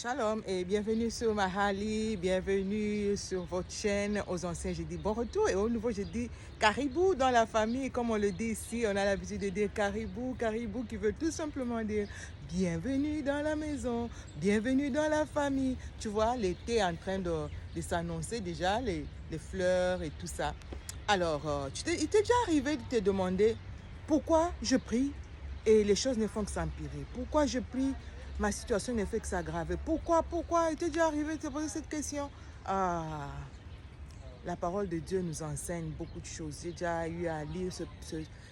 Shalom et bienvenue sur Mahali, bienvenue sur votre chaîne. Aux anciens, j'ai dit bon retour et aux nouveaux, j'ai dit caribou dans la famille. Comme on le dit ici, on a l'habitude de dire caribou, caribou qui veut tout simplement dire bienvenue dans la maison, bienvenue dans la famille. Tu vois, l'été est en train de s'annoncer déjà, les fleurs et tout ça. Alors, il t'est déjà arrivé de te demander pourquoi je prie et les choses ne font que s'empirer? Pourquoi je prie? Ma situation ne fait que s'aggraver. Pourquoi? Il t'est déjà arrivé de te poser cette question? La parole de Dieu nous enseigne beaucoup de choses. J'ai déjà eu à lire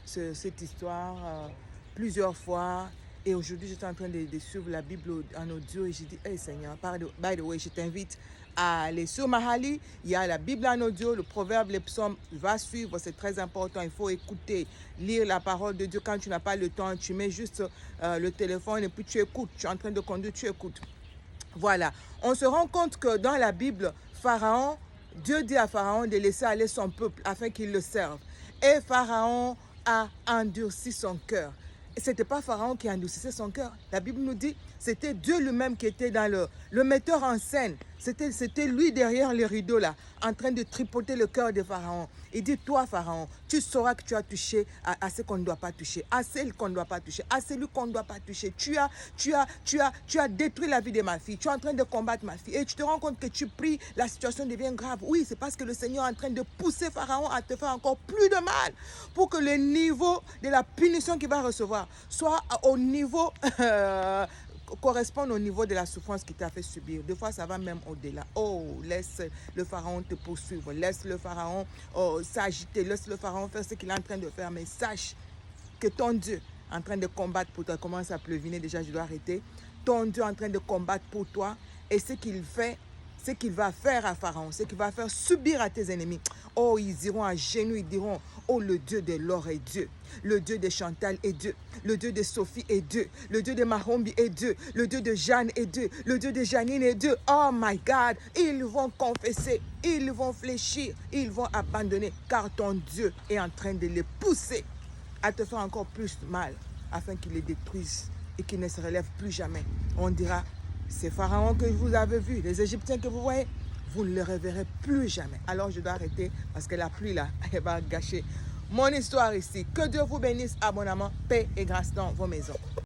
cette histoire plusieurs fois. Et aujourd'hui, j'étais en train de suivre la Bible en audio et j'ai dit, hey Seigneur, by the way, je t'invite à aller sur Mahali. Il y a la Bible en audio, le proverbe, les psaumes, va suivre, c'est très important. Il faut écouter, lire la parole de Dieu. Quand tu n'as pas le temps, tu mets juste le téléphone et puis tu écoutes. Tu es en train de conduire, tu écoutes. Voilà. On se rend compte que dans la Bible, Pharaon, Dieu dit à Pharaon de laisser aller son peuple afin qu'il le serve. Et Pharaon a endurci son cœur. Et ce n'était pas Pharaon qui endurcissait son cœur. La Bible nous dit c'était Dieu lui-même qui était dans le metteur en scène. C'était lui derrière les rideaux là, en train de tripoter le cœur de Pharaon. Il dit, toi Pharaon, tu sauras que tu as touché à ce qu'on ne doit pas toucher, à celle qu'on ne doit pas toucher, à celui qu'on ne doit pas toucher. Tu as détruit la vie de ma fille. Tu es en train de combattre ma fille. Et tu te rends compte que tu pries, la situation devient grave. Oui, c'est parce que le Seigneur est en train de pousser Pharaon à te faire encore plus de mal. Pour que le niveau de la punition qu'il va recevoir soit au niveau... correspondent au niveau de la souffrance qu'il t'a fait subir. Des fois, ça va même au-delà. Oh, laisse le pharaon te poursuivre. Laisse le pharaon s'agiter. Laisse le pharaon faire ce qu'il est en train de faire. Mais sache que ton Dieu est en train de combattre pour toi. Comment ça pleuviner? Déjà, je dois arrêter. Ton Dieu est en train de combattre pour toi. Et ce qu'il fait, ce qu'il va faire à Pharaon, ce qu'il va faire subir à tes ennemis. Oh, ils iront à genoux, ils diront, oh, le Dieu de Laure est Dieu, le Dieu de Chantal est Dieu, le Dieu de Sophie est Dieu, le Dieu de Marombi est Dieu, le Dieu de Jeanne est Dieu, le Dieu de Janine est Dieu. Oh my God, ils vont confesser, ils vont fléchir, ils vont abandonner, car ton Dieu est en train de les pousser à te faire encore plus mal, afin qu'ils les détruisent et qu'ils ne se relèvent plus jamais. On dira, ces pharaons que vous avez vus, les Égyptiens que vous voyez, vous ne les reverrez plus jamais. Alors je dois arrêter parce que la pluie là, elle va gâcher mon histoire ici. Que Dieu vous bénisse abondamment, paix et grâce dans vos maisons.